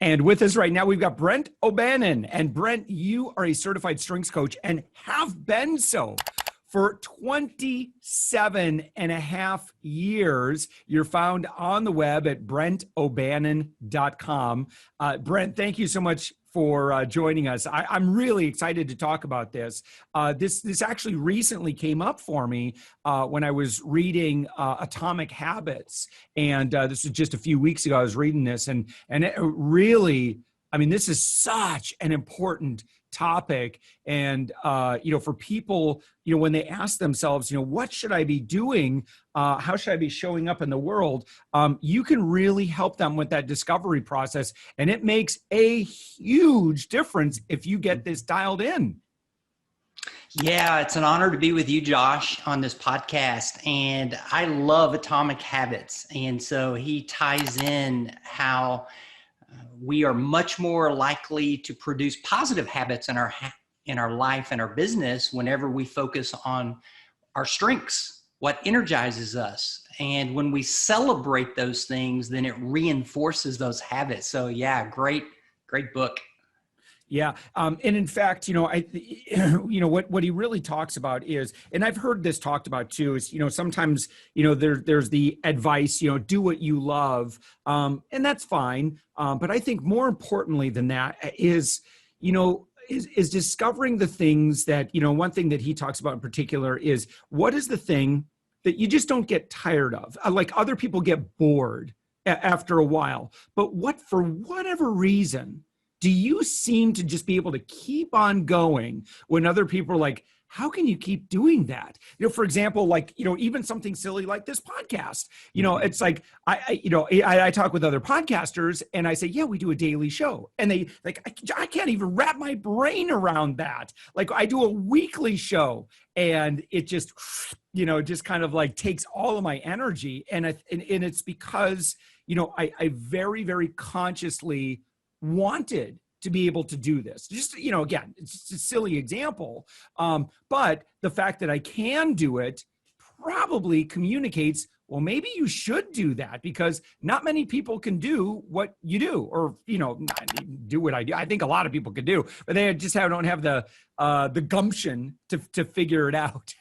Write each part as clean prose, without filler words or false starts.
And with us right now, we've got Brent O'Bannon. And Brent, you are a certified strengths coach and have been so for 27 and a half years. You're found on the web at BrentO'Bannon.com. Brent, thank you so much for joining us. I'm really excited to talk about this. This actually recently came up for me when I was reading Atomic Habits. And this was just a few weeks ago. I was reading this and it really, I mean, this is such an important topic. And, for people, when they ask themselves, what should I be doing? How should I be showing up in the world? You can really help them with that discovery process. And it makes a huge difference if you get this dialed in. Yeah, it's an honor to be with you, Josh, on this podcast. And I love Atomic Habits. And so he ties in how we are much more likely to produce positive habits in our life and our business whenever we focus on our strengths, what energizes us. And when we celebrate those things, then it reinforces those habits. So yeah, great book. Yeah. And in fact, what he really talks about is, and I've heard this talked about too, is, sometimes, there's the advice, do what you love. And that's fine. But I think more importantly than that is discovering the things that, one thing that he talks about in particular is what is the thing that you just don't get tired of? Like other people get bored after a while, but for whatever reason, do you seem to just be able to keep on going when other people are like, how can you keep doing that? For example, like, even something silly like this podcast, it's like, I talk with other podcasters and I say, yeah, we do a daily show. And they like, I can't even wrap my brain around that. Like I do a weekly show and it just, just kind of like takes all of my energy. And it's because, I very, very consciously wanted to be able to do this. Just, again, it's just a silly example. But the fact that I can do it probably communicates, well, maybe you should do that because not many people can do what you do or, do what I do. I think a lot of people could do, but they just don't have the gumption to figure it out.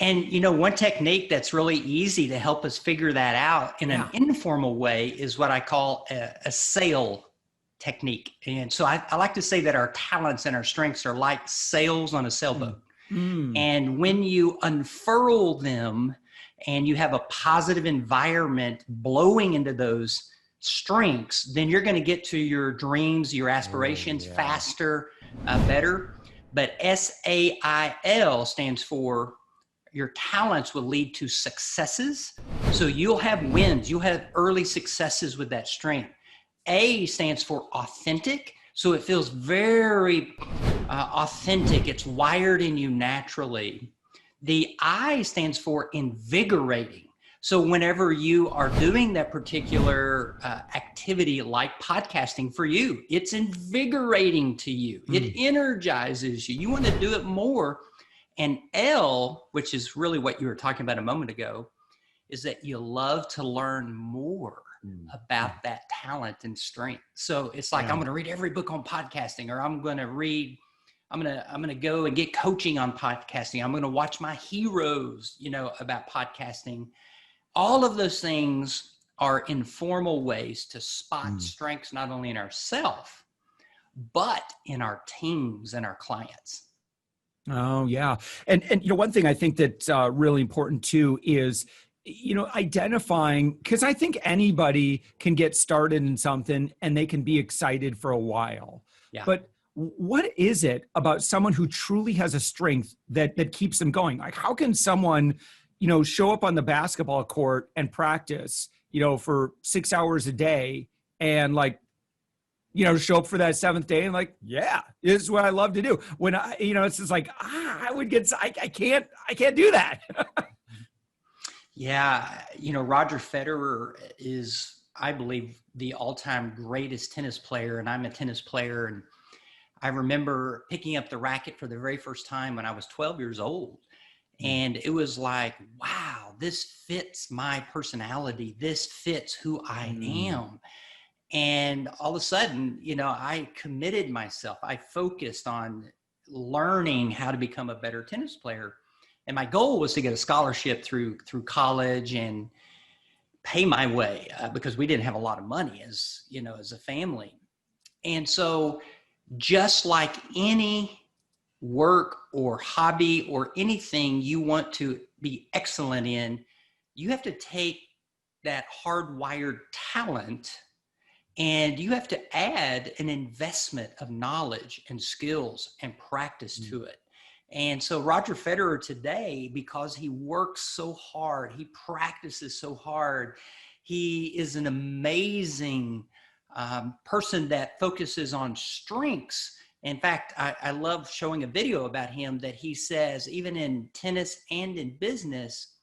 And, one technique that's really easy to help us figure that out in an informal way is what I call a sail technique. And so I like to say that our talents and our strengths are like sails on a sailboat. And when you unfurl them and you have a positive environment blowing into those strengths, then you're going to get to your dreams, your aspirations faster, better. But SAIL stands for your talents will lead to successes. So you'll have wins. You'll have early successes with that strength. A stands for authentic. So it feels very authentic. It's wired in you naturally. The I stands for invigorating. So whenever you are doing that particular activity like podcasting for you, it's invigorating to you. It energizes you. You want to do it more. And L, which is really what you were talking about a moment ago, is that you love to learn more about that talent and strength. So it's like, I'm going to read every book on podcasting, or I'm going to go and get coaching on podcasting. I'm going to watch my heroes, about podcasting. All of those things are informal ways to spot strengths, not only in ourselves, but in our teams and our clients. Oh, yeah. And one thing I think that's really important too is, identifying, because I think anybody can get started in something and they can be excited for a while. Yeah. But what is it about someone who truly has a strength that keeps them going? Like, how can someone, show up on the basketball court and practice, for 6 hours a day and show up for that seventh day and this is what I love to do. When it's just like, I can't do that. Yeah. Roger Federer is, I believe, the all-time greatest tennis player. And I'm a tennis player. And I remember picking up the racket for the very first time when I was 12 years old. And it was like, wow, this fits my personality. This fits who I am. And all of a sudden, I committed myself. I focused on learning how to become a better tennis player. And my goal was to get a scholarship through college and pay my way because we didn't have a lot of money as a family. And so just like any work or hobby or anything you want to be excellent in, you have to take that hardwired talent and you have to add an investment of knowledge and skills and practice to it. And so Roger Federer today, because he works so hard, he practices so hard, he is an amazing person that focuses on strengths. In fact, I love showing a video about him that he says, even in tennis and in business,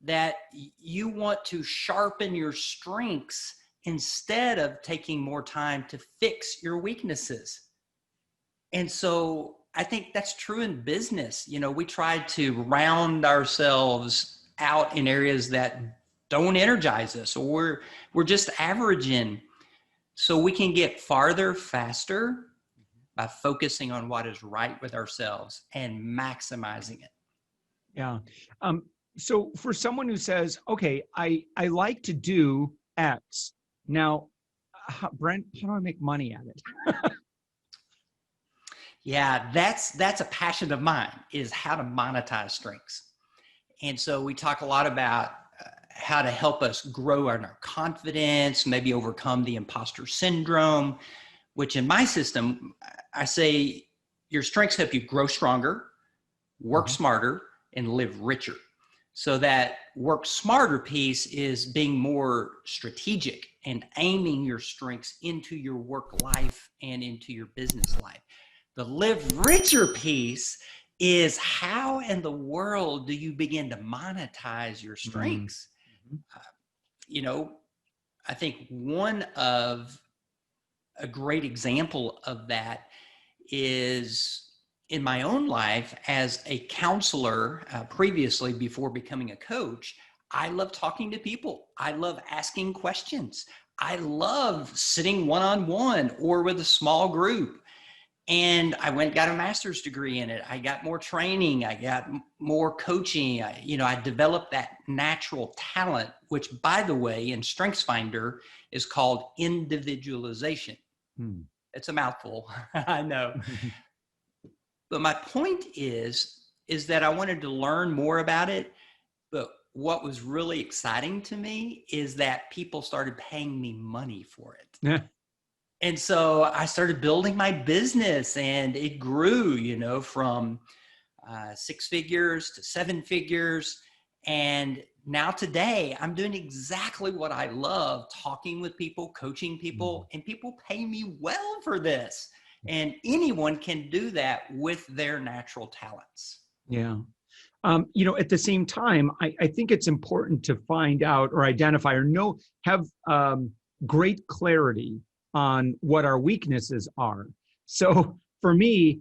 that you want to sharpen your strengths instead of taking more time to fix your weaknesses. And so I think that's true in business. We try to round ourselves out in areas that don't energize us, or we're just averaging. So we can get farther faster by focusing on what is right with ourselves and maximizing it. Yeah. So for someone who says, okay, I like to do X. Now, Brent, how do I make money at it? Yeah, that's a passion of mine, is how to monetize strengths. And so we talk a lot about how to help us grow our confidence, maybe overcome the imposter syndrome, which in my system, I say your strengths help you grow stronger, work smarter, and live richer. So that work smarter piece is being more strategic and aiming your strengths into your work life and into your business life. The live richer piece is how in the world do you begin to monetize your strengths? I think one of a great example of that is in my own life as a counselor previously before becoming a coach. I love talking to people. I love asking questions. I love sitting one-on-one or with a small group. And I went and got a master's degree in it. I got more training. I got more coaching. I developed that natural talent, which, by the way, in Strengthsfinder is called individualization. It's a mouthful, I know. But my point is that I wanted to learn more about it. But what was really exciting to me is that people started paying me money for it. Yeah. And so I started building my business, and it grew, from 6 figures to 7 figures. And now today I'm doing exactly what I love, talking with people, coaching people, and people pay me well for this. And anyone can do that with their natural talents. Yeah. At the same time, I think it's important to find out or identify or have great clarity on what our weaknesses are. So for me,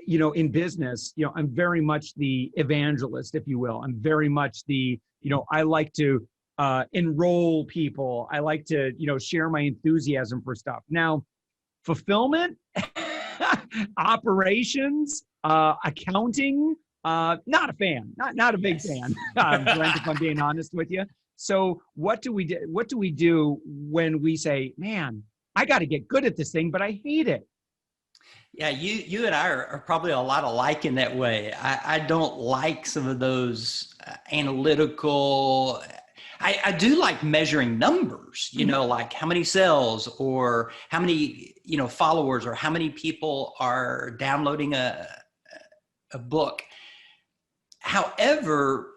in business, I'm very much the evangelist, if you will. I'm very much I like to enroll people. I like to, share my enthusiasm for stuff. Now, fulfillment, operations, accounting, not a fan, not a big fan, Brent, if I'm being honest with you. So what do we do when we say, man, I got to get good at this thing, but I hate it? Yeah, you and I are probably a lot alike in that way. I don't like some of those analytical. I do like measuring numbers, like how many sales or how many, followers or how many people are downloading a book. However,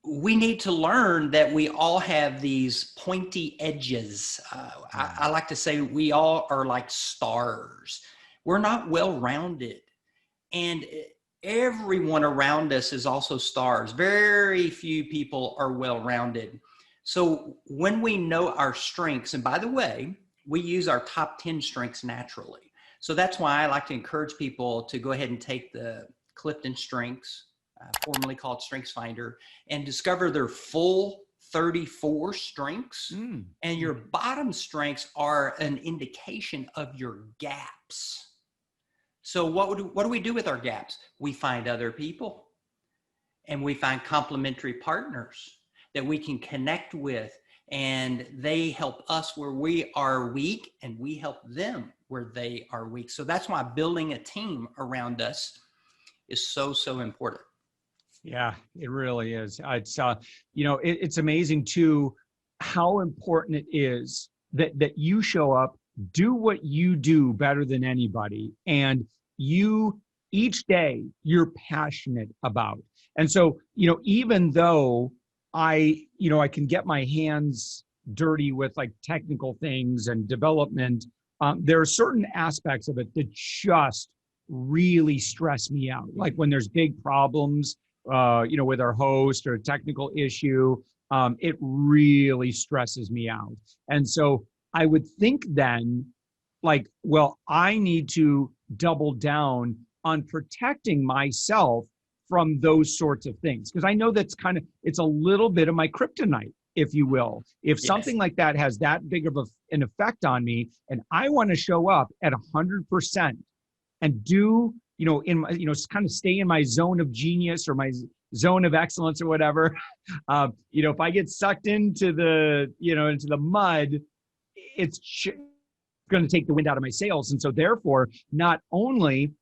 we need to learn that we all have these pointy edges. I like to say we all are like stars. We're not well-rounded. And everyone around us is also stars. Very few people are well-rounded. So when we know our strengths, and by the way, we use our top 10 strengths naturally. So that's why I like to encourage people to go ahead and take the Clifton Strengths, formerly called Strengthsfinder, and discover their full 34 strengths, Mm. and your bottom strengths are an indication of your gaps. So what do we do with our gaps? We find other people, and we find complementary partners that we can connect with, and they help us where we are weak, and we help them where they are weak. So that's why building a team around us is so, so important. Yeah, it really is. It's it's amazing too how important it is that you show up, do what you do better than anybody, and you each day you're passionate about. And so, even though I can get my hands dirty with like technical things and development, there are certain aspects of it that just really stress me out. Like when there's big problems with our host or a technical issue, it really stresses me out. And so I would think then, like, well, I need to double down on protecting myself from those sorts of things. Because I know it's a little bit of my kryptonite, if you will. If something like that has that big of an effect on me, and I want to show up at 100% and do, in my, kind of stay in my zone of genius or my zone of excellence or whatever. If I get sucked into the mud, it's going to take the wind out of my sails. And so therefore, not only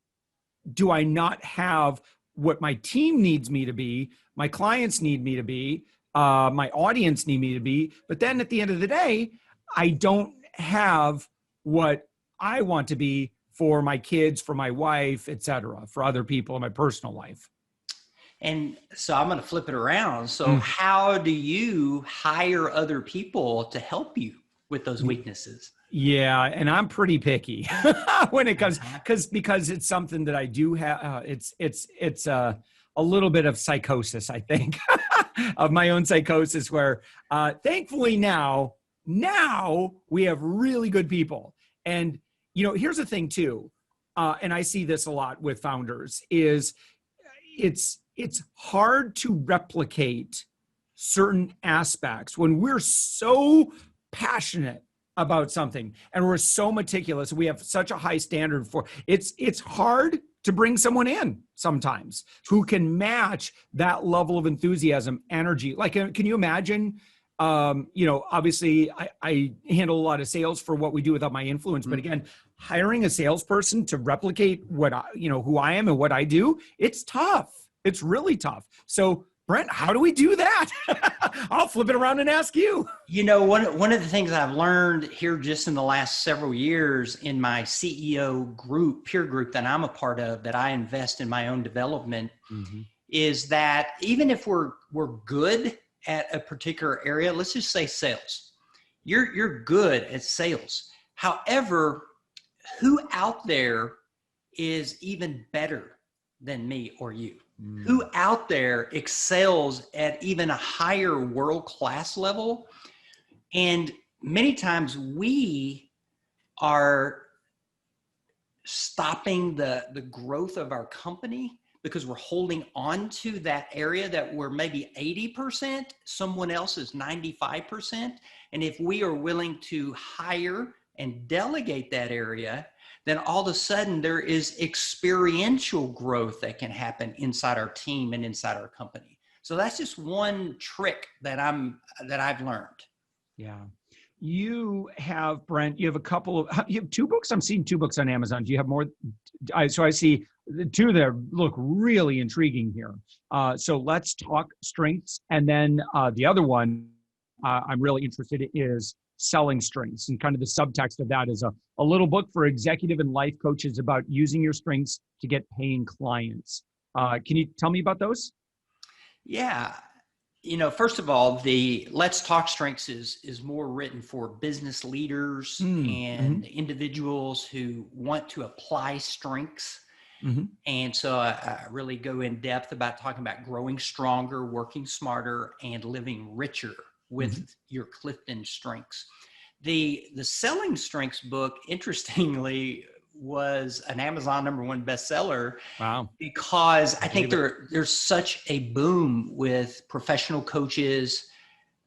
do I not have what my team needs me to be, my clients need me to be, my audience need me to be, but then at the end of the day, I don't have what I want to be for my kids, for my wife, et cetera, for other people in my personal life. And so I'm going to flip it around. So how do you hire other people to help you with those weaknesses? Yeah, and I'm pretty picky when it comes because it's something that I do have. It's a little bit of psychosis, I think, of my own psychosis. Where thankfully now we have really good people, and here's the thing too, and I see this a lot with founders is it's hard to replicate certain aspects when we're so passionate about something and we're so meticulous. We have such a high standard for it's hard to bring someone in sometimes who can match that level of enthusiasm, energy. Like, can you imagine, obviously I handle a lot of sales for what we do without my influence, but again, hiring a salesperson to replicate what who I am and what I do, it's tough. It's really tough. So Brent, how do we do that? I'll flip it around and ask you. One of the things I've learned here just in the last several years in my CEO group, peer group that I'm a part of, that I invest in my own development, is that even if we're good at a particular area, let's just say sales, you're good at sales. However, who out there is even better than me or you? Who out there excels at even a higher world-class level? And many times we are stopping the growth of our company because we're holding on to that area that we're maybe 80%, someone else is 95%. And if we are willing to hire and delegate that area, then all of a sudden there is experiential growth that can happen inside our team and inside our company. So that's just one trick that I've learned. Yeah. You have, Brent, you have 2 books. I'm seeing 2 books on Amazon. Do you have more? So I see the 2 that look really intriguing here. So let's talk strengths. And then the other one I'm really interested in is selling strengths, and kind of the subtext of that is a little book for executive and life coaches about using your strengths to get paying clients. Can you tell me about those? Yeah. First of all, the Let's Talk Strengths is more written for business leaders and individuals who want to apply strengths. And so I really go in depth about talking about growing stronger, working smarter, and living richer with your Clifton strengths. The Selling Strengths book, interestingly, was an Amazon #1 bestseller. Wow. Because I think there's such a boom with professional coaches,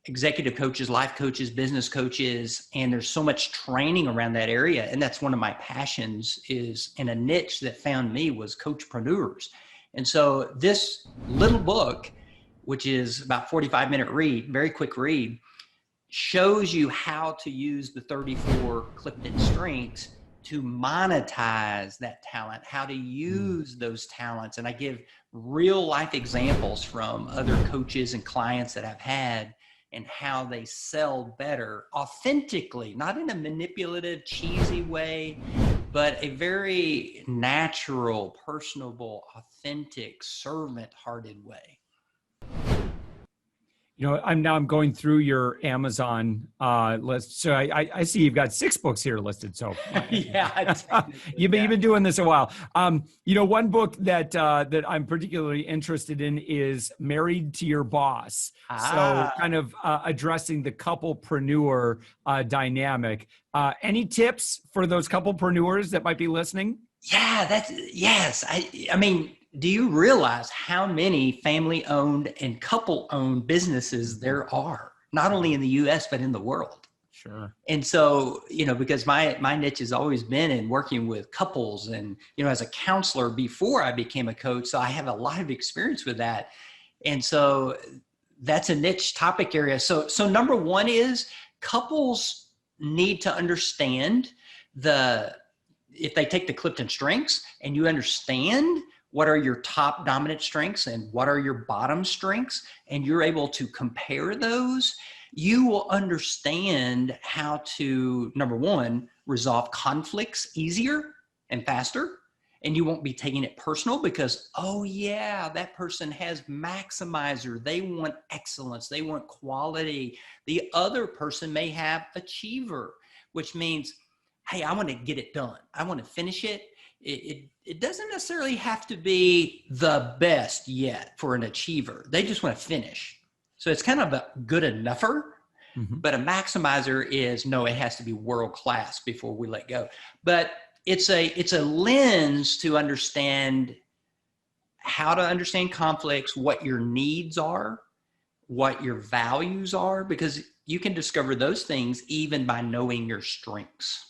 executive coaches, life coaches, business coaches, and there's so much training around that area. And that's one of my passions, is in a niche that found me was coachpreneurs. And so this little book, which is about 45-minute read, very quick read, shows you how to use the 34 Clifton strengths to monetize that talent, how to use those talents. And I give real life examples from other coaches and clients that I've had, and how they sell better authentically, not in a manipulative, cheesy way, but a very natural, personable, authentic, servant-hearted way. You know, I'm going through your Amazon list. So I see you've got 6 books here listed. So yeah, you've been doing this a while. You know, one book that I'm particularly interested in is Married to Your Boss. So kind of addressing the couplepreneur dynamic. Any tips for those couplepreneurs that might be listening? Yeah, yes. I mean, do you realize how many family-owned and couple-owned businesses there are, not only in the US, but in the world? Sure. And so, you know, because my niche has always been in working with couples and, you know, as a counselor before I became a coach, so I have a lot of experience with that. And so that's a niche topic area. So number one is couples need to understand if they take the Clifton strengths and you understand what are your top dominant strengths and what are your bottom strengths, and you're able to compare those, you will understand how to, number one, resolve conflicts easier and faster. And you won't be taking it personal because, oh yeah, that person has maximizer. They want excellence. They want quality. The other person may have achiever, which means, hey, I want to get it done. I want to finish it. It doesn't necessarily have to be the best yet for an achiever. They just want to finish. So it's kind of a good enougher, but a maximizer is, no, it has to be world class before we let go. But it's a lens to understand how to understand conflicts, what your needs are, what your values are, because you can discover those things even by knowing your strengths.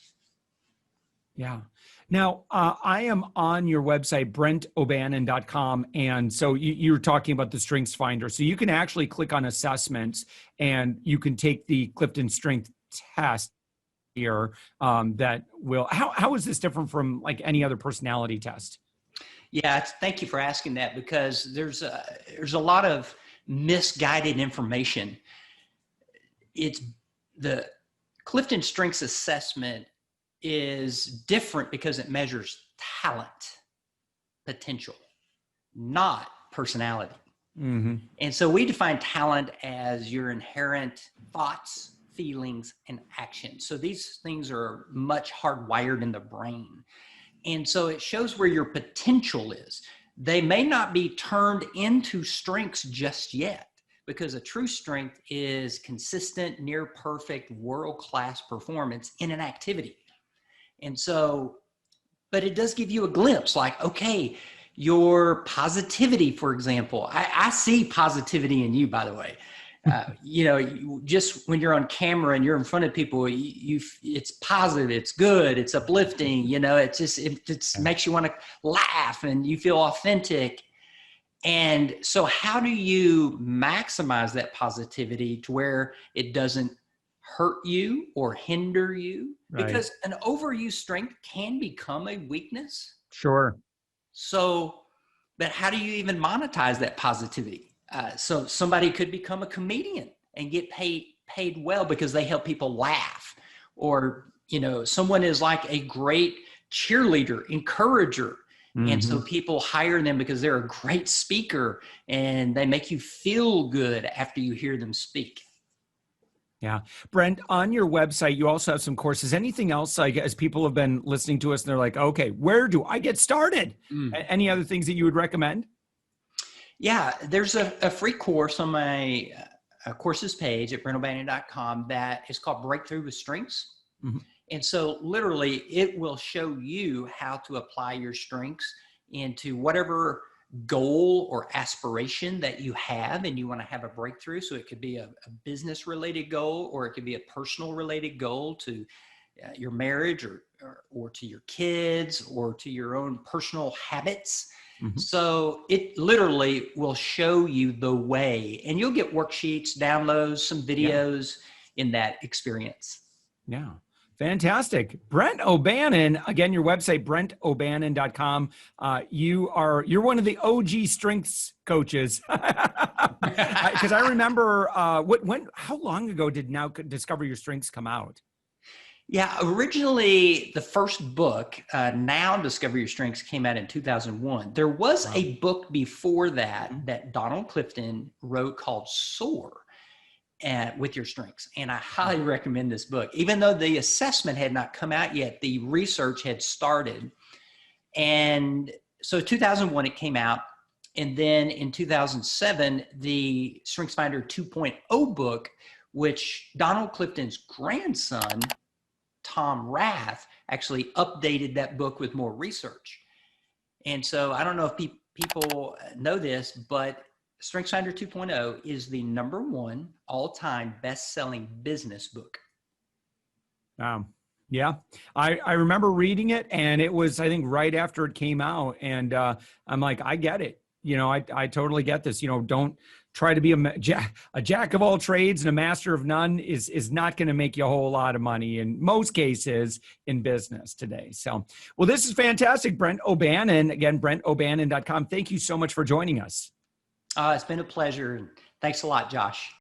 Yeah. Now, I am on your website, BrentO'Bannon.com. And so you're talking about the Strengthsfinder. So you can actually click on assessments and you can take the Clifton Strength test here that will, how is this different from like any other personality test? Yeah, thank you for asking that, because there's a lot of misguided information. It's the Clifton Strengths assessment is different because it measures talent, potential, not personality. And so we define talent as your inherent thoughts, feelings, and actions. So these things are much hardwired in the brain. And so it shows where your potential is. They may not be turned into strengths just yet, because a true strength is consistent, near perfect, world-class performance in an activity. And so, but it does give you a glimpse, like, okay, your positivity, for example. I see positivity in you, by the way. You know, just when you're on camera and you're in front of people, it's positive, it's good, it's uplifting, you know, it makes you want to laugh and you feel authentic. And so how do you maximize that positivity to where it doesn't hurt you or hinder you? Right. Because an overused strength can become a weakness. Sure. So, but how do you even monetize that positivity? So somebody could become a comedian and get paid well because they help people laugh. Or, you know, someone is like a great cheerleader, encourager. And so people hire them because they're a great speaker and they make you feel good after you hear them speak. Yeah. Brent, on your website, you also have some courses. Anything else, like, as people have been listening to us and they're like, okay, where do I get started? Any other things that you would recommend? Yeah, there's a free course on my courses page at BrentO'Bannon.com that is called Breakthrough with Strengths. And so literally it will show you how to apply your strengths into whatever goal or aspiration that you have and you want to have a breakthrough. So it could be a business related goal, or it could be a personal related goal to your marriage or to your kids or to your own personal habits. Mm-hmm. So it literally will show you the way, and you'll get worksheets, downloads, some videos in that experience. Yeah. Fantastic. Brent O'Bannon, again, your website, brentobannon.com. You're one of the OG strengths coaches. Because I remember, how long ago did Now Discover Your Strengths come out? Yeah, originally the first book, Now Discover Your Strengths, came out in 2001. There was a book before that Donald Clifton wrote called Soar with Your Strengths. And I highly recommend this book. Even though the assessment had not come out yet, the research had started. And so 2001, it came out. And then in 2007, the Strengthsfinder 2.0 book, which Donald Clifton's grandson, Tom Rath, actually updated that book with more research. And so I don't know if people know this, but Strengthsfinder 2.0 is the #1 all-time best-selling business book. Yeah, I remember reading it, and it was, I think, right after it came out. And I'm like, I get it. I totally get this. Don't try to be a jack of all trades and a master of none is not going to make you a whole lot of money in most cases in business today. So, well, this is fantastic. Brent O'Bannon, again, brentobannon.com. Thank you so much for joining us. It's been a pleasure. Thanks a lot, Josh.